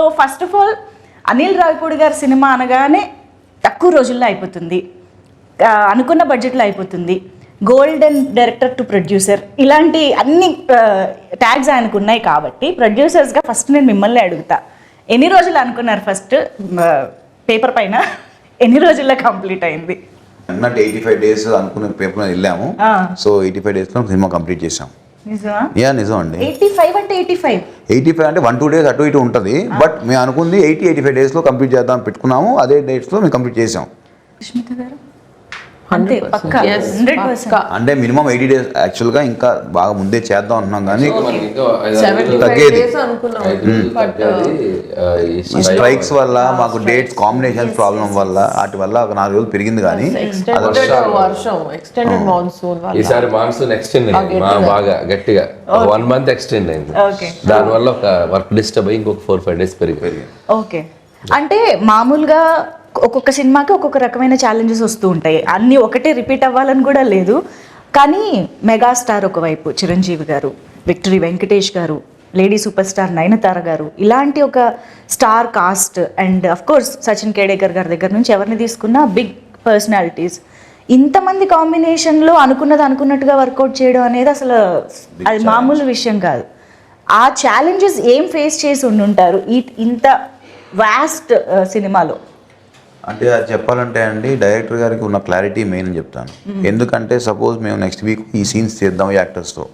So first of all Anil Ravipudi గారి cinema అనగానే తక్కువ రోజుల్లో అయిపోతుంది, అనుకున్న బడ్జెట్లో అయిపోతుంది, గోల్డెన్ డైరెక్టర్ టు ప్రొడ్యూసర్, ఇలాంటి అన్ని ట్యాగ్స్ ఆయనకు ఉన్నాయి. కాబట్టి ప్రొడ్యూసర్స్గా ఫస్ట్ నేను మిమ్మల్ని అడుగుతా, ఎన్ని రోజులు అనుకున్నారు ఫస్ట్ పేపర్ పైన, ఎన్ని రోజుల్లో కంప్లీట్ అయింది? 85 days అనుకున్న పేపర్ వెళ్ళాము. సో 85 days లో సినిమా కంప్లీట్ చేసాం. నిజం అండి. 85 అంటే 1-2 days అటు ఇటు ఉంటుంది. బట్ మేము అనుకుంది 85 days లో కంప్లీట్ చేద్దాం పెట్టుకున్నాము. అదే డేట్స్ లో మేము కంప్లీట్ చేసాం. అంటే మినిమం 80 days యాక్చువల్గా ఇంకా బాగా ముందే చేద్దాం అంటున్నాం కానీ తగ్గేది. ఈ స్ట్రైక్స్ వల్ల మాకు డేట్స్ కాంబినేషన్ ప్రాబ్లం వల్ల వాటి వల్ల ఒక 4 రోజులు పెరిగింది. కానీ ఈసారి మాన్సూన్ ఎక్స్టెండ్ అయింది బాగా గట్టిగా 1 month ఎక్స్టెండ్ అయింది. దానివల్ల ఒక వర్క్ డిస్టర్బ్ అయ్యి ఇంకొక 4-5 days పెరిగింది. ఓకే, అంటే మామూలుగా ఒక్కొక్క సినిమాకి ఒక్కొక్క రకమైన ఛాలెంజెస్ వస్తూ ఉంటాయి. అన్నీ ఒకటే రిపీట్ అవ్వాలని కూడా లేదు. కానీ మెగాస్టార్ ఒకవైపు చిరంజీవి గారు, విక్టరీ వెంకటేష్ గారు, lady super star Nayanthara garu, ఇలాంటి ఒక star cast and of course Sachin Khedekar గారి దగ్గర నుంచి ఎవరిని తీసుకున్నా బిగ్ పర్సనాలిటీస్, ఇంతమంది కాంబినేషన్లో అనుకున్నట్టుగా వర్కౌట్ చేయడం అనేది అసలు అది మామూలు విషయం కాదు. ఆ ఛాలెంజెస్ ఏం ఫేస్ చేసి ఉండుంటారు ఇంత వాస్ట్ సినిమాలో? అంటే అది చెప్పాలంటే అండి, డైరెక్టర్ గారికి ఉన్న క్లారిటీ మెయిన్ అని చెప్తాను. ఎందుకంటే సపోజ్ మేము నెక్స్ట్ వీక్ ఈ సీన్స్ చేద్దాం ఈ యాక్టర్స్తో,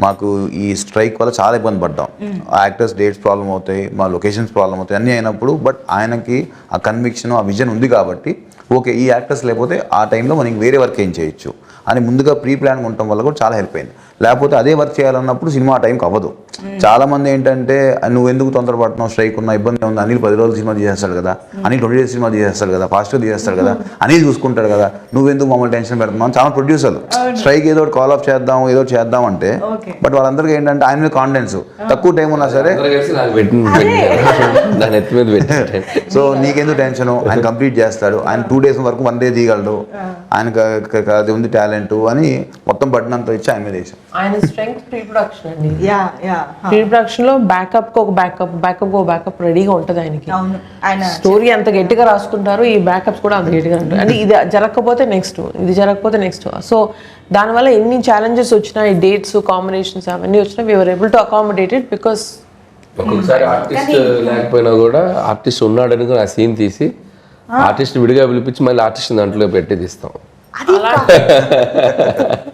మాకు ఈ స్ట్రైక్ వల్ల చాలా ఇబ్బంది పడ్డాం. ఆ యాక్టర్స్ డేట్స్ ప్రాబ్లం అవుతాయి, మా లొకేషన్స్ ప్రాబ్లం అవుతాయి, అన్నీ అయినప్పుడు బట్ ఆయనకి ఆ కన్విక్షన్ ఆ విజన్ ఉంది కాబట్టి ఓకే ఈ యాక్టర్స్ లేకపోతే ఆ టైంలో మనం వేరే వర్క్ ఏం చేయొచ్చు అని ముందుగా ప్రీ ప్లాన్ ఉండటం వల్ల కూడా చాలా హెల్ప్ అయింది. లేకపోతే అదే వర్క్ చేయాలన్నప్పుడు సినిమా ఆ టైంకి అవ్వదు. చాలా మంది ఏంటంటే నువ్వు ఎందుకు తొందరపడుతున్నావు, స్ట్రైక్ ఉన్న ఇబ్బంది ఉంది, అనిల్ 10 రోజులు సినిమా తీసేస్తాడు కదా, అనిల్ 20 days సినిమా తీసేస్తాడు కదా, ఫాస్ట్గా తీసేస్తాడు కదా, అనిల్ చూసుకుంటాడు కదా, నువ్వెందుకు మమ్మల్ని టెన్షన్ పెడుతున్నావు చాలా ప్రొడ్యూసర్లు. స్ట్రైక్ ఏదో కాల్ ఆఫ్ చేద్దాం ఏదో చేద్దాం అంటే బట్ వాళ్ళందరికీ ఏంటంటే ఆయన మీద కాన్ఫిడెన్స్, తక్కువ టైం ఉన్నా సరే సో నీకెందుకు టెన్షన్, ఆయన కంప్లీట్ చేస్తాడు, ఆయన 2 days వరకు 1 day తీయగలడు, ఆయనకు అది ఉంది టాలెంట్ అని మొత్తం బట్టనంత ఇచ్చి ఆయన మీద వేసాం. ఆయన స్ట్రెంగ్త్ ప్రీ ప్రొడక్షన్ అండి. ప్రీ ప్రొడక్షన్ లో బ్యాకప్ ఒక బ్యాకప్ రెడీగా ఉంటది ఆయనకి. స్టోరీ అంత గట్టిగా రాసుకుంటారు, ఈ బ్యాకప్స్ కూడా అంత గట్టిగా ఉంటాయి. అంటే ఇది జరగకపోతే నెక్స్ట్, ఇది జరగకపోతే నెక్స్ట్. సో దానివల్ల ఎన్ని ఛాలెంజెస్ వచ్చినా, ఈ డేట్స్ కాంబినేషన్స్ అవన్నీ వచ్చినా we were able to accommodate it because ఒక్కొక్కసారి ఆర్టిస్ట్ లేకపోయినా కూడా ఆర్టిస్ట్ ఉన్నాడని ఆ సీన్ తీసి ఆర్టిస్ట్ విడిగా పిలిపించి మళ్ళీ ఆర్టిస్ట్ దాంట్లో పెట్టి తీస్తాం.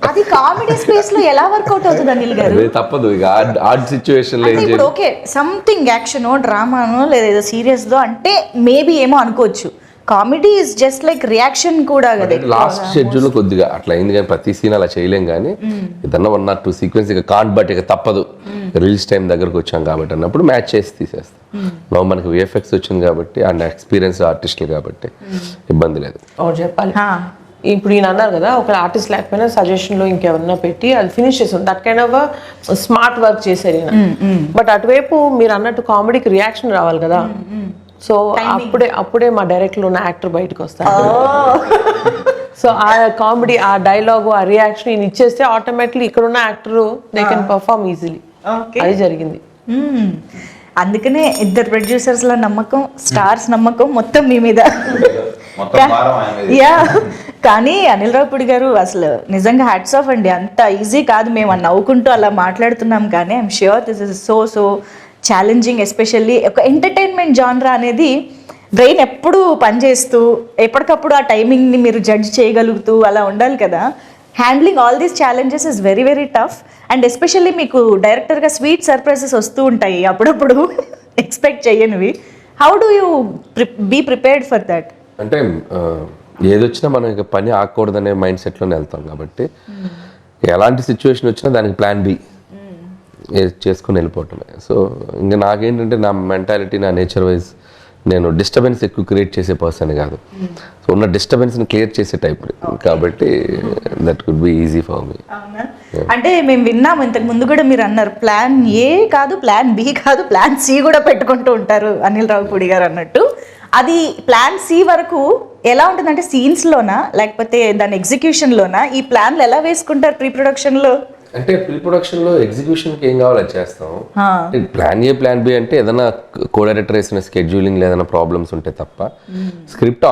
అది కామెడీ స్పేస్ లో ఎలా వర్కౌట్ అవుతుంది అనిల్ గారు? తప్పదు ఇక ఆర్ట్ సిచ్యువేషన్ లో. ఇప్పుడు ఓకే సంథింగ్ యాక్షనో డ్రామానో లేదా ఏదో సీరియస్ దో అంటే మేబీ ఏమో అనుకోవచ్చు, comedy is just like reaction కూడా కదా. లాస్ట్ షెడ్యూల్ కొద్దిగా అట్లా అయింది కానీ ప్రతి సీన్ అలా చేయలేం. కానీ ఏదన్నా 1 or 2 సీక్వెన్స్ ఇక కాంట్ బట్ ఇక తప్పదు, రిలీజ్ టైం దగ్గరకు వచ్చాం కాబట్టి అన్నప్పుడు మ్యాచ్ చేసి తీసేస్తాం. నో మనకి విఎఫ్ఎక్స్ వచ్చింది కాబట్టి అండ్ ఎక్స్పీరియన్స్ ఆర్టిస్టులు కాబట్టి ఇబ్బంది లేదు. చెప్పాలి ఇప్పుడు ఈయన అన్నారు కదా, ఒక ఆర్టిస్ట్ లేకపోయినా సజెషన్ లో ఇంకెవరన్నా పెట్టి అది ఫినిష్ చేసాం. That kind of smart work చేశారు ఈయన. బట్ అటువైపు మీరు అన్నట్టు కామెడీకి రియాక్షన్ రావాలి కదా. సో అప్పుడే మా డైరెక్టర్ ఉన్న యాక్టర్ బయటకు వస్తారు. సో ఆ కామెడీ, ఆ డైలాగు, ఆ రియాక్షన్ ఈయన ఇచ్చేస్తే ఆటోమేటిక్లీ ఇక్కడ ఉన్న actor they can perform easily. అది జరిగింది. అందుకనే ఇద్దరు ప్రొడ్యూసర్స్ ల నమ్మకం, స్టార్స్ నమ్మకం మొత్తం మీ మీద. యా, కానీ అనిల్ రావిపూడి గారు అసలు నిజంగా హ్యాట్స్ ఆఫ్ అండి. అంత ఈజీ కాదు, మేము నవ్వుకుంటూ అలా మాట్లాడుతున్నాం కానీ I'm sure this is so challenging. Especially ఒక ఎంటర్టైన్మెంట్ జానరా అనేది బ్రెయిన్ ఎప్పుడు పనిచేస్తూ ఎప్పటికప్పుడు ఆ టైమింగ్ని మీరు జడ్జ్ చేయగలుగుతూ అలా ఉండాలి కదా. Handling all these challenges is very very tough. And especially మీకు డైరెక్టర్గా స్వీట్ సర్ప్రైజెస్ వస్తూ ఉంటాయి అప్పుడప్పుడు ఎక్స్పెక్ట్ చేయనివి. How do you be prepared for that? అంటే ఏదొచ్చినా మనం ఇక పని ఆగకూడదనే మైండ్ సెట్లోనే వెళ్తాం కాబట్టి ఎలాంటి సిచ్యువేషన్ వచ్చినా దానికి ప్లాన్ బి చేసుకుని వెళ్ళిపోవటమే. సో ఇంకా నాకేంటంటే నా మెంటాలిటీ, నా నేచర్ వైజ్ నేను డిస్టర్బెన్స్ ఎక్కువ క్రియేట్ చేసే పర్సన్ కాదు. సో ఉన్న డిస్టర్బెన్స్ని క్లియర్ చేసే టైప్ కాబట్టి that could be easy for me. అంటే మేము విన్నాము ఇంతకు ముందు కూడా, మీరు అన్నారు ప్లాన్ ఏ కాదు, ప్లాన్ బి కాదు, ప్లాన్ సి కూడా పెట్టుకుంటూ ఉంటారు అనిల్ రావిపూడి గారు అన్నట్టు. అది ప్లాన్ సి వరకు ఎలా ఉంటుందంటే సీన్స్లోనా లేకపోతే దాని ఎగ్జిక్యూషన్లోనా? ఈ ప్లాన్లు ఎలా వేసుకుంటారు ప్రీ ప్రొడక్షన్లో? అంటే ప్రీ ప్రొడక్షన్ లో ఎగ్జిక్యూషన్ కి ఏం కావాలో అది చేస్తాం. ప్లాన్ ఏ ప్లాన్ బి అంటే ఏదైనా కో డైరెక్టర్ వేసిన స్కెడ్యూలింగ్ ఏదైనా ప్రాబ్లమ్స్ ఉంటే తప్ప స్క్రిప్ట్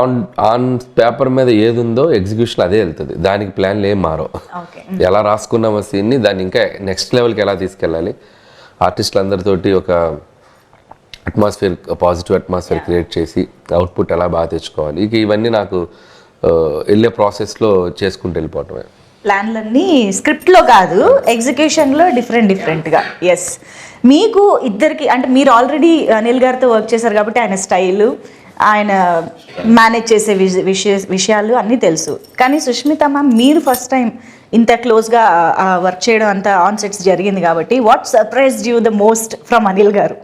ఆన్ పేపర్ మీద ఏది ఉందో ఎగ్జిక్యూషన్ అదే వెళ్తుంది. దానికి ప్లాన్లు ఏం మారో. ఎలా రాసుకున్నామో సీన్ని దాన్ని ఇంకా నెక్స్ట్ లెవెల్కి ఎలా తీసుకెళ్ళాలి, ఆర్టిస్టులు అందరితోటి ఒక అట్మాస్ఫియర్, పాజిటివ్ అట్మాస్ఫియర్ క్రియేట్ చేసి అవుట్పుట్ ఎలా బాగా తెచ్చుకోవాలి, ఇక ఇవన్నీ నాకు వెళ్ళే ప్రాసెస్లో చేసుకుంటూ వెళ్ళిపోవటమే. ప్లాన్లన్నీ స్క్రిప్ట్లో కాదు, ఎగ్జిక్యూషన్లో డిఫరెంట్గా. ఎస్, మీకు ఇద్దరికి అంటే మీరు ఆల్రెడీ అనిల్ గారితో వర్క్ చేశారు కాబట్టి ఆయన స్టైలు, ఆయన మేనేజ్ చేసే విషయాలు అన్నీ తెలుసు. కానీ సుష్మిత మ్యామ్, మీరు ఫస్ట్ టైం ఇంత క్లోజ్గా వర్క్ చేయడం అంత ఆన్ సెట్స్ జరిగింది కాబట్టి what surprised you the most from Anil garu?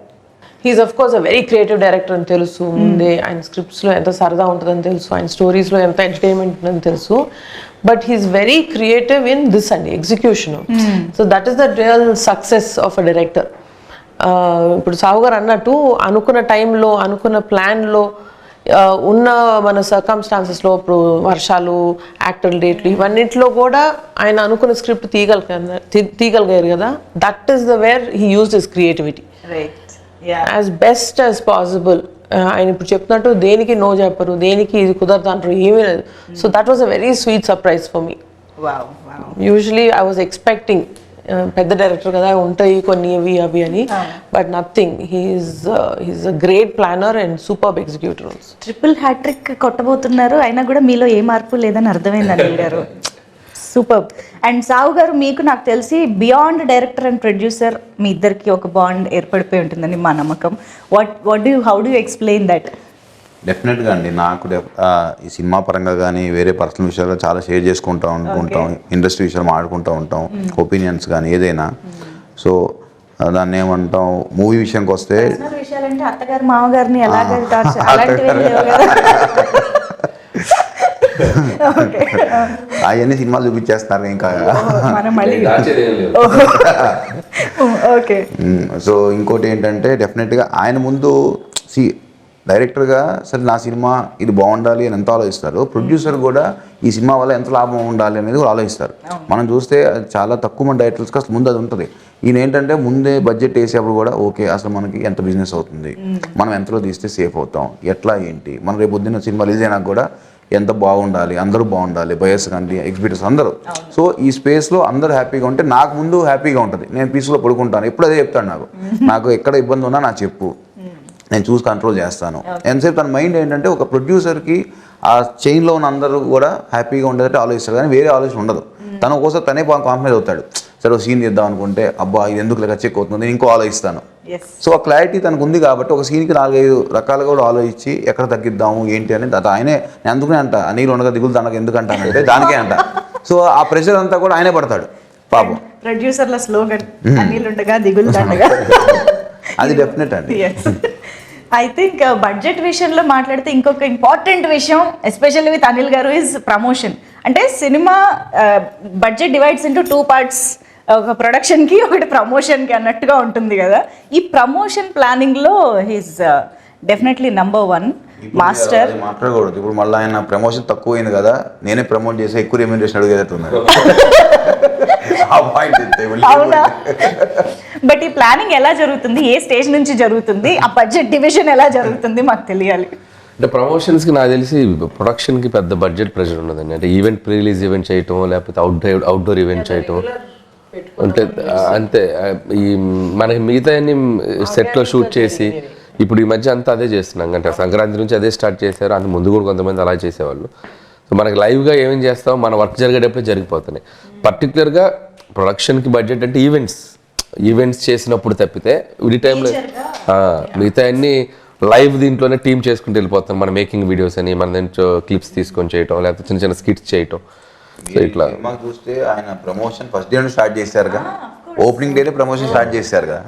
He's of course a very creative director అని తెలుసు ముందే. ఆయన స్క్రిప్ట్స్లో ఎంత సరదా ఉంటుందని తెలుసు, ఆయన స్టోరీస్లో ఎంత ఎంటర్టైన్మెంట్ ఉందని తెలుసు. But he's very creative in this అండి, execution. So that is the real success of a director. ఇప్పుడు సాహు గారు అన్నట్టు అనుకున్న టైంలో, అనుకున్న ప్లాన్లో, ఉన్న మన సర్కమ్స్టాన్సెస్లో, ఇప్పుడు వర్షాలు, యాక్టర్ డేట్లు, ఇవన్నింటిలో కూడా ఆయన అనుకున్న స్క్రిప్ట్ తీయగలిగారు కదా. That is the where he used his creativity as best as possible. ఆయన ఇప్పుడు చెప్తున్నట్టు దేనికి నో చెప్పరు, దేనికి ఇది కుదరదు అంటారు, ఏమీ లేదు. So that was a very sweet surprise for me. Usually I was expecting పెద్ద డైరెక్టర్ కదా ఉంటాయి కొన్ని ఇవి అవి అని, but nothing. He's a great planner and superb executor also. Triple hattrick కొట్టబోతున్నారు, అయినా కూడా మీలో ఏ మార్పు లేదని అర్థమైంది అనిల్ గారు. సూపర్. అండ్ సాహు గారు, మీకు నాకు తెలిసి బియాండ్ డైరెక్టర్ అండ్ ప్రొడ్యూసర్ మీ ఇద్దరికి ఒక బాండ్ ఏర్పడిపోయి ఉంటుందని మా నమ్మకం. How do explain that? డెఫినెట్గా అండి, నాకు ఈ సినిమా పరంగా కానీ వేరే పర్సనల్ విషయాలు చాలా షేర్ చేసుకుంటూ ఉంటాం, ఇండస్ట్రీ విషయాలు మాట్లాడుకుంటూ ఉంటాం, ఒపీనియన్స్ కానీ ఏదైనా. సో దాన్ని ఏమంటాం, మూవీ విషయానికి వస్తే విషయాలంటే అత్తగారు మామగారిని అలాంటివి అవన్నీ సినిమాలు చూపించేస్తారు ఇంకా. సో ఇంకోటి ఏంటంటే డెఫినెట్గా ఆయన ముందు డైరెక్టర్గా సరే నా సినిమా ఇది బాగుండాలి అని ఎంత ఆలోచిస్తారు, ప్రొడ్యూసర్ కూడా ఈ సినిమా వల్ల ఎంత లాభం ఉండాలి అనేది కూడా ఆలోచిస్తారు. మనం చూస్తే చాలా తక్కువ మంది డైరెక్టర్స్కి అసలు ముందు అది ఉంటుంది. ఈయన ఏంటంటే ముందే బడ్జెట్ వేసేప్పుడు కూడా ఓకే అసలు మనకి ఎంత బిజినెస్ అవుతుంది, మనం ఎంతలో తీస్తే సేఫ్ అవుతాం, ఎట్లా ఏంటి, మనం రేపు పొద్దున్న సినిమా రిలీజ్ అయినా కూడా ఎంత బాగుండాలి, అందరూ బాగుండాలి, బయర్స్ కానీ ఎగ్జిబిటర్స్ అందరూ. సో ఈ స్పేస్లో అందరూ హ్యాపీగా ఉంటే నాకు ముందు హ్యాపీగా ఉంటుంది, నేను పీస్లో పడుకుంటాను. ఎప్పుడు అదే చెప్తాడు, నాకు ఎక్కడ ఇబ్బంది ఉన్నా నాకు చెప్పు, నేను చూసి కంట్రోల్ చేస్తాను. ఎంతసేపు తన మైండ్ ఏంటంటే ఒక ప్రొడ్యూసర్కి ఆ చైన్లో ఉన్న అందరూ కూడా హ్యాపీగా ఉండేటట్టు ఆలోచిస్తారు, కానీ వేరే ఆలోచన ఉండదు. తను ఒక్కోసారి తనే కాంప్రమైజ్ అవుతాడు. సరే సీన్ తీద్దాం అనుకుంటే అబ్బా ఇది ఎందుకు లెక్క చెక్ అవుతుంది, నేను ఇంకో ఆలోచిస్తాను. సో ఆ క్లారిటీ తనకు ఉంది కాబట్టి ఒక సీన్కి 4-5 రకాలుగా కూడా ఆలోచించి ఎక్కడ తగ్గిద్దాము ఏంటి అనేది ఆయనే. నేను అందుకనే అంట నీళ్ళు ఉండగా దిగులు దండగా ఎందుకు అంటానంటే దానికే అంట. సో ఆ ప్రెషర్ అంతా కూడా ఆయనే పడతాడు పాపం. ప్రొడ్యూసర్ల స్లోగన్ నీళ్ళు ఉండగా దిగులు దండగా. అది డెఫినెట్ అండి. ఐ థింక్ బడ్జెట్ విషయంలో మాట్లాడితే ఇంకొక ఇంపార్టెంట్ విషయం ఎస్పెషల్లీ విత్ అనిల్ గారు ఇస్ ప్రమోషన్. అంటే cinema budget divides into 2 parts, ఒక ప్రొడక్షన్కి ఒకటి ప్రమోషన్కి అన్నట్టుగా ఉంటుంది కదా. ఈ ప్రమోషన్ ప్లానింగ్లో హీస్ డెఫినెట్లీ నంబర్ 1 మాస్టర్. మాట్లాడకూడదు ఇప్పుడు, మళ్ళీ ఆయన ప్రమోషన్ తక్కువ అయింది కదా, నేనే ప్రమోట్ చేసి ఎక్కువ రెమ్యూనరేషన్ అడిగేటట్టున్నారు. అవునా? బట్ ఈ ప్లానింగ్ ఎలా జరుగుతుంది, ఏ స్టేజ్ నుంచి జరుగుతుంది, ఆ బడ్జెట్ డివిజన్ ఎలా జరుగుతుంది మాకు తెలియాలి. అంటే ప్రమోషన్స్కి నాకు తెలిసి ప్రొడక్షన్కి పెద్ద బడ్జెట్ ప్రెషర్ ఉన్నదండి. అంటే ఈవెంట్ ప్రీ రిలీజ్ ఈవెంట్ చేయటం, లేకపోతే అవుట్డోర్ ఈవెంట్ చేయటం, అంటే అంతే. ఈ మనకి మిగతా అన్ని సెట్లో షూట్ చేసి ఇప్పుడు ఈ మధ్య అంతా అదే చేస్తున్నాం. అంటే సంక్రాంతి నుంచి అదే స్టార్ట్ చేశారు, అంత ముందు కూడా కొంతమంది అలా చేసేవాళ్ళు. సో మనకి లైవ్గా ఏమేం చేస్తాం, మన వర్క్ జరిగేటప్పుడే జరిగిపోతున్నాయి. పర్టికులర్గా ప్రొడక్షన్కి బడ్జెట్ అంటే ఈవెంట్స్ చేసినప్పుడు తప్పితే ఈ టైంలో మిగతా అన్ని లైవ్ దీంట్లోనే టీమ్ చేసుకుంటూ వెళ్ళిపోతాం. మన మేకింగ్ వీడియోస్ అని మన దాంట్లో క్లిప్స్ తీసుకొని చేయటం, లేకపోతే చిన్న చిన్న స్కిట్స్ చేయటం. సో ఇట్లా చూస్తే ఆయన ప్రమోషన్ ఫస్ట్ డే స్టార్ట్ చేశారుగా, ఓపెనింగ్ డేనే ప్రమోషన్ స్టార్ట్ చేశారుగా.